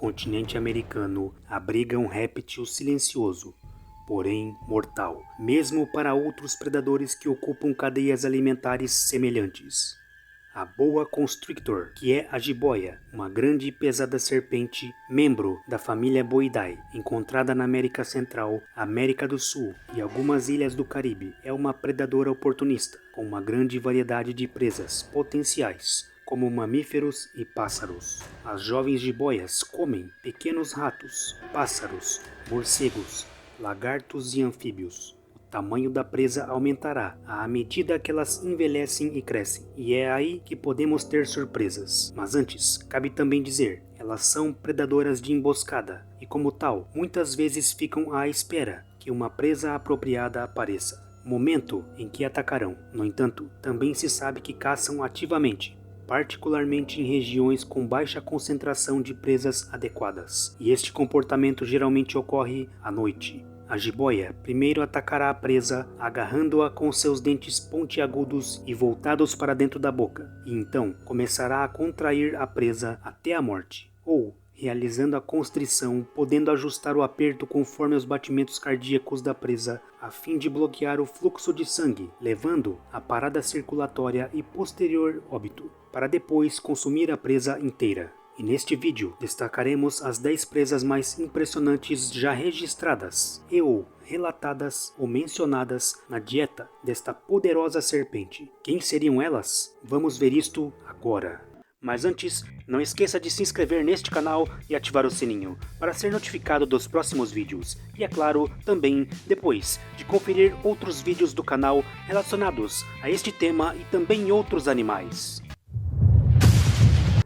continente americano abriga um réptil silencioso, porém mortal, mesmo para outros predadores que ocupam cadeias alimentares semelhantes. A boa constrictor, que é a jiboia, uma grande e pesada serpente, membro da família Boidae, encontrada na América Central, América do Sul e algumas ilhas do Caribe, é uma predadora oportunista, com uma grande variedade de presas potenciais, como mamíferos e pássaros. As jovens jiboias comem pequenos ratos, pássaros, morcegos, lagartos e anfíbios. O tamanho da presa aumentará à medida que elas envelhecem e crescem, e é aí que podemos ter surpresas. Mas antes, cabe também dizer, elas são predadoras de emboscada, e como tal, muitas vezes ficam à espera que uma presa apropriada apareça, momento em que atacarão. No entanto, também se sabe que caçam ativamente, particularmente em regiões com baixa concentração de presas adequadas, e este comportamento geralmente ocorre à noite. A jiboia primeiro atacará a presa, agarrando-a com seus dentes pontiagudos e voltados para dentro da boca, e então começará a contrair a presa até a morte, ou realizando a constrição, podendo ajustar o aperto conforme os batimentos cardíacos da presa, a fim de bloquear o fluxo de sangue, levando à parada circulatória e posterior óbito, para depois consumir a presa inteira. E neste vídeo destacaremos as 10 presas mais impressionantes já registradas ou relatadas ou mencionadas na dieta desta poderosa serpente. Quem seriam elas? Vamos ver isto agora. Mas antes, não esqueça de se inscrever neste canal e ativar o sininho para ser notificado dos próximos vídeos. E é claro, também depois de conferir outros vídeos do canal relacionados a este tema e também outros animais.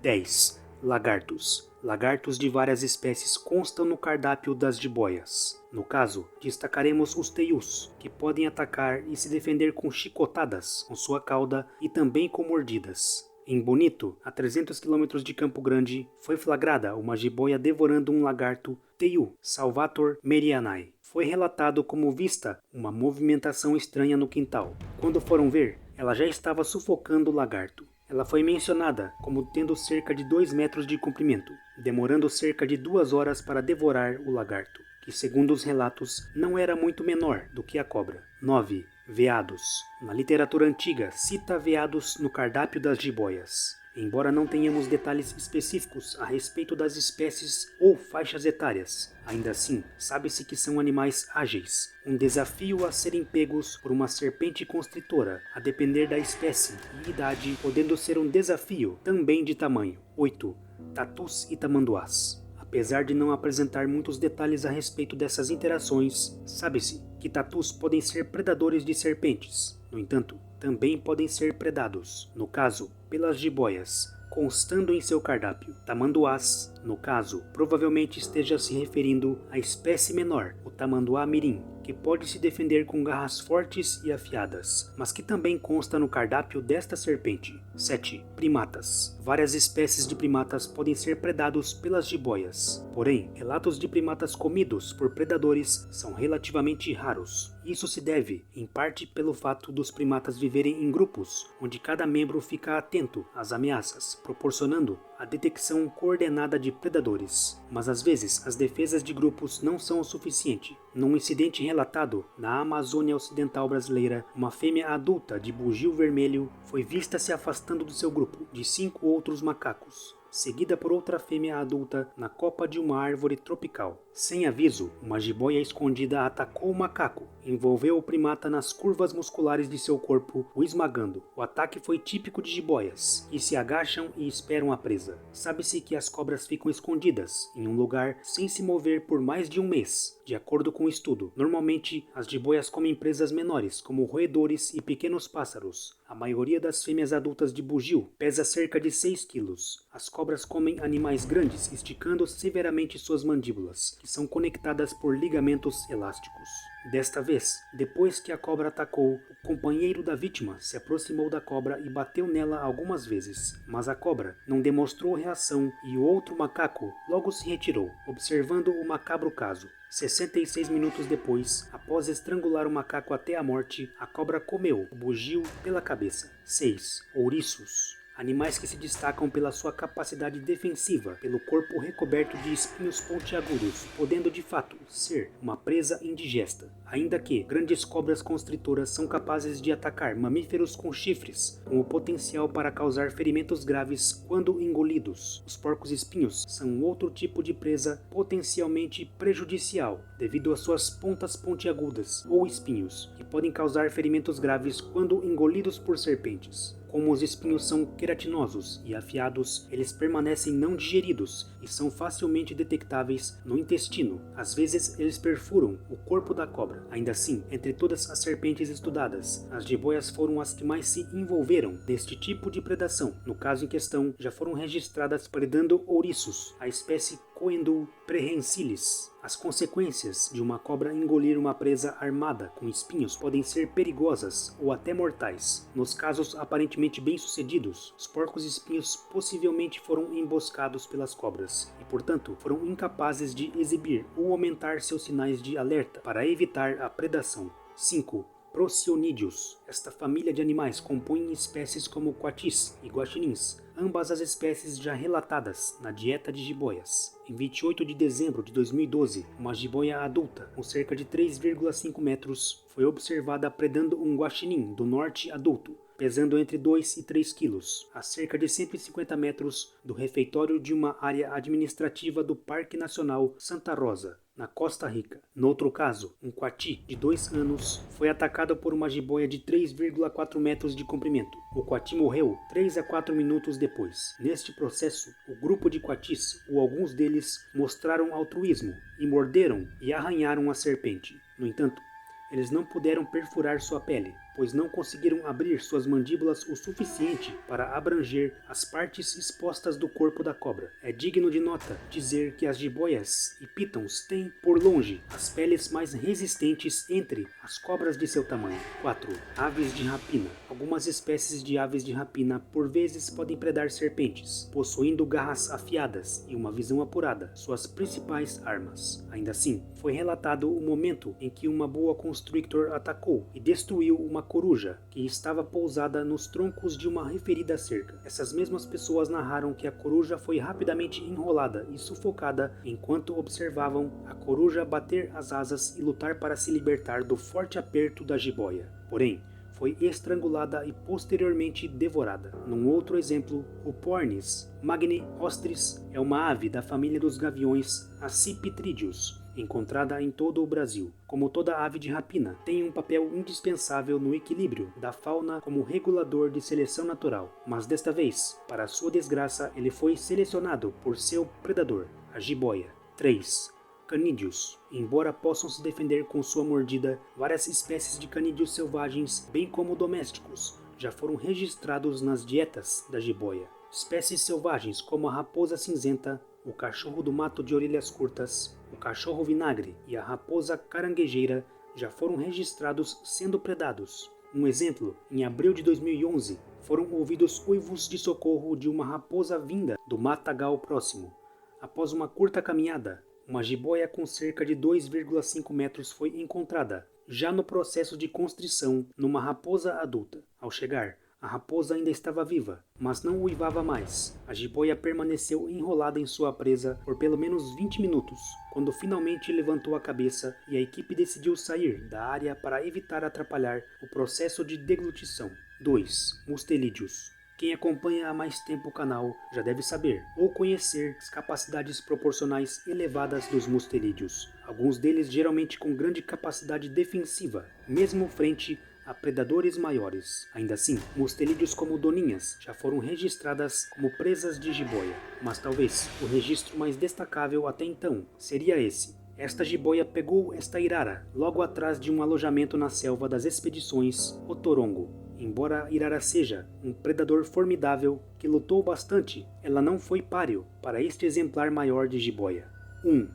10. Lagartos. Lagartos de várias espécies constam no cardápio das jiboias. No caso, destacaremos os teius, que podem atacar e se defender com chicotadas com sua cauda e também com mordidas. Em Bonito, a 300 km de Campo Grande, foi flagrada uma jiboia devorando um lagarto teiu, Salvator merianae. Foi relatado como vista uma movimentação estranha no quintal. Quando foram ver, ela já estava sufocando o lagarto. Ela foi mencionada como tendo cerca de 2 metros de comprimento, demorando cerca de 2 horas para devorar o lagarto, que segundo os relatos não era muito menor do que a cobra. 9. Veados. Na literatura antiga cita veados no cardápio das jiboias. Embora não tenhamos detalhes específicos a respeito das espécies ou faixas etárias, ainda assim, sabe-se que são animais ágeis, um desafio a serem pegos por uma serpente constritora, a depender da espécie e idade, podendo ser um desafio também de tamanho. 8. Tatus e tamanduás. Apesar de não apresentar muitos detalhes a respeito dessas interações, sabe-se que tatus podem ser predadores de serpentes. No entanto, também podem ser predados, no caso, pelas jiboias, constando em seu cardápio. Tamanduás, no caso, provavelmente esteja se referindo à espécie menor, o tamanduá mirim, que pode se defender com garras fortes e afiadas, mas que também consta no cardápio desta serpente. 7. Primatas. Várias espécies de primatas podem ser predados pelas jiboias, porém, relatos de primatas comidos por predadores são relativamente raros. Isso se deve, em parte, pelo fato dos primatas viverem em grupos, onde cada membro fica atento às ameaças, proporcionando a detecção coordenada de predadores. Mas às vezes as defesas de grupos não são o suficiente. Num incidente relatado na Amazônia Ocidental brasileira, uma fêmea adulta de bugio vermelho foi vista se afastando do seu grupo de 5 outros macacos, seguida por outra fêmea adulta na copa de uma árvore tropical. Sem aviso, uma jiboia escondida atacou o macaco, envolveu o primata nas curvas musculares de seu corpo, o esmagando. O ataque foi típico de jiboias, que se agacham e esperam a presa. Sabe-se que as cobras ficam escondidas em um lugar sem se mover por mais de um mês, de acordo com o estudo. Normalmente, as jiboias comem presas menores, como roedores e pequenos pássaros. A maioria das fêmeas adultas de bugio pesa cerca de 6 quilos. As cobras comem animais grandes, esticando severamente suas mandíbulas, que são conectadas por ligamentos elásticos. Desta vez, depois que a cobra atacou, o companheiro da vítima se aproximou da cobra e bateu nela algumas vezes, mas a cobra não demonstrou reação e o outro macaco logo se retirou, observando o macabro caso. 66 minutos depois, após estrangular o macaco até a morte, a cobra comeu o bugio pela cabeça. 6. Ouriços. Animais que se destacam pela sua capacidade defensiva, pelo corpo recoberto de espinhos pontiagudos, podendo de fato ser uma presa indigesta. Ainda que grandes cobras constritoras são capazes de atacar mamíferos com chifres, com o potencial para causar ferimentos graves quando engolidos. Os porcos-espinhos são outro tipo de presa potencialmente prejudicial, devido às suas pontas pontiagudas ou espinhos, que podem causar ferimentos graves quando engolidos por serpentes. Como os espinhos são queratinosos e afiados, eles permanecem não digeridos e são facilmente detectáveis no intestino. Às vezes, eles perfuram o corpo da cobra. Ainda assim, entre todas as serpentes estudadas, as jiboias foram as que mais se envolveram deste tipo de predação. No caso em questão, já foram registradas predando ouriços, a espécie Coendul prehensilis. As consequências de uma cobra engolir uma presa armada com espinhos podem ser perigosas ou até mortais. Nos casos aparentemente bem-sucedidos, os porcos-espinhos possivelmente foram emboscados pelas cobras e, portanto, foram incapazes de exibir ou aumentar seus sinais de alerta para evitar a predação. 5. Procyonídeos. Esta família de animais compõe espécies como coatis e guaxinins, ambas as espécies já relatadas na dieta de jiboias. Em 28 de dezembro de 2012, uma jiboia adulta, com cerca de 3,5 metros, foi observada predando um guaxinim do norte adulto, pesando entre 2 e 3 quilos, a cerca de 150 metros do refeitório de uma área administrativa do Parque Nacional Santa Rosa, na Costa Rica. No outro caso, um coati de 2 anos foi atacado por uma jiboia de 3,4 metros de comprimento. O coati morreu 3 a 4 minutos depois. Neste processo, o grupo de coatis, ou alguns deles, mostraram altruísmo e morderam e arranharam a serpente. No entanto, eles não puderam perfurar sua pele, pois não conseguiram abrir suas mandíbulas o suficiente para abranger as partes expostas do corpo da cobra. É digno de nota dizer que as jiboias e pitons têm, por longe, as peles mais resistentes entre as cobras de seu tamanho. 4. Aves de rapina. Algumas espécies de aves de rapina por vezes podem predar serpentes, possuindo garras afiadas e uma visão apurada, suas principais armas. Ainda assim, foi relatado o momento em que uma boa constrictor atacou e destruiu uma coruja que estava pousada nos troncos de uma referida cerca. Essas mesmas pessoas narraram que a coruja foi rapidamente enrolada e sufocada enquanto observavam a coruja bater as asas e lutar para se libertar do forte aperto da jiboia. Porém, foi estrangulada e posteriormente devorada. Num outro exemplo, o Pornis magniostris é uma ave da família dos gaviões Accipitrídeos, encontrada em todo o Brasil. Como toda ave de rapina, tem um papel indispensável no equilíbrio da fauna como regulador de seleção natural, mas desta vez, para sua desgraça, ele foi selecionado por seu predador, a jiboia. 3. Canídeos. Embora possam se defender com sua mordida, várias espécies de canídeos selvagens, bem como domésticos, já foram registrados nas dietas da jiboia. Espécies selvagens como a raposa cinzenta, o cachorro do mato de orelhas curtas, o cachorro vinagre e a raposa caranguejeira já foram registrados sendo predados. Um exemplo, em abril de 2011, foram ouvidos uivos de socorro de uma raposa vinda do matagal próximo. Após uma curta caminhada, uma jiboia com cerca de 2,5 metros foi encontrada, já no processo de constrição, numa raposa adulta. Ao chegar, a raposa ainda estava viva, mas não uivava mais. A jiboia permaneceu enrolada em sua presa por pelo menos 20 minutos, quando finalmente levantou a cabeça e a equipe decidiu sair da área para evitar atrapalhar o processo de deglutição. 2. Mustelídeos. Quem acompanha há mais tempo o canal já deve saber ou conhecer as capacidades proporcionais elevadas dos mustelídeos, alguns deles geralmente com grande capacidade defensiva, mesmo frente a predadores maiores. Ainda assim, mustelídeos como doninhas já foram registradas como presas de jiboia, mas talvez o registro mais destacável até então seria esse. Esta jiboia pegou esta irara logo atrás de um alojamento na selva das expedições Otorongo. Embora a irara seja um predador formidável que lutou bastante, ela não foi páreo para este exemplar maior de jiboia. 1.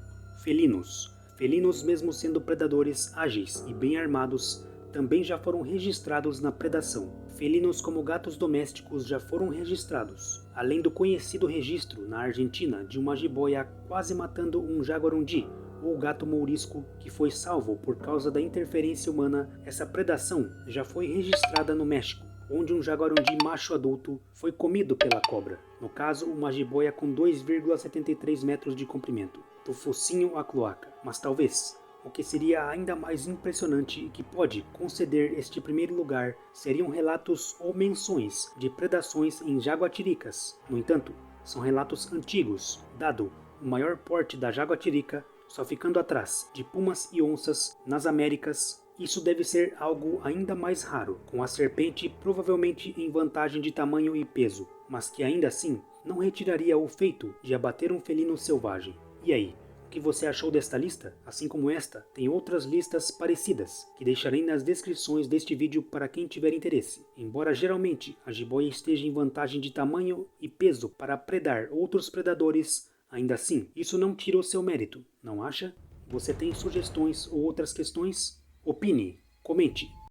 Felinos. Felinos, mesmo sendo predadores ágeis e bem armados, também já foram registrados na predação. Felinos como gatos domésticos já foram registrados, além do conhecido registro na Argentina de uma jiboia quase matando um jaguarundi, ou gato mourisco, que foi salvo por causa da interferência humana. Essa predação já foi registrada no México. onde um jaguarundi macho adulto foi comido pela cobra, no caso uma jiboia com 2,73 metros de comprimento, do focinho à cloaca. Mas talvez o que seria ainda mais impressionante e que pode conceder este primeiro lugar seriam relatos ou menções de predações em jaguatiricas. No entanto, são relatos antigos, dado o maior porte da jaguatirica, só ficando atrás de pumas e onças nas Américas. Isso deve ser algo ainda mais raro, com a serpente provavelmente em vantagem de tamanho e peso, mas que ainda assim não retiraria o feito de abater um felino selvagem. E aí? O que você achou desta lista? Assim como esta, tem outras listas parecidas, que deixarei nas descrições deste vídeo para quem tiver interesse. Embora geralmente a jiboia esteja em vantagem de tamanho e peso para predar outros predadores, ainda assim, isso não tira o seu mérito, não acha? Você tem sugestões ou outras questões? Opine, comente.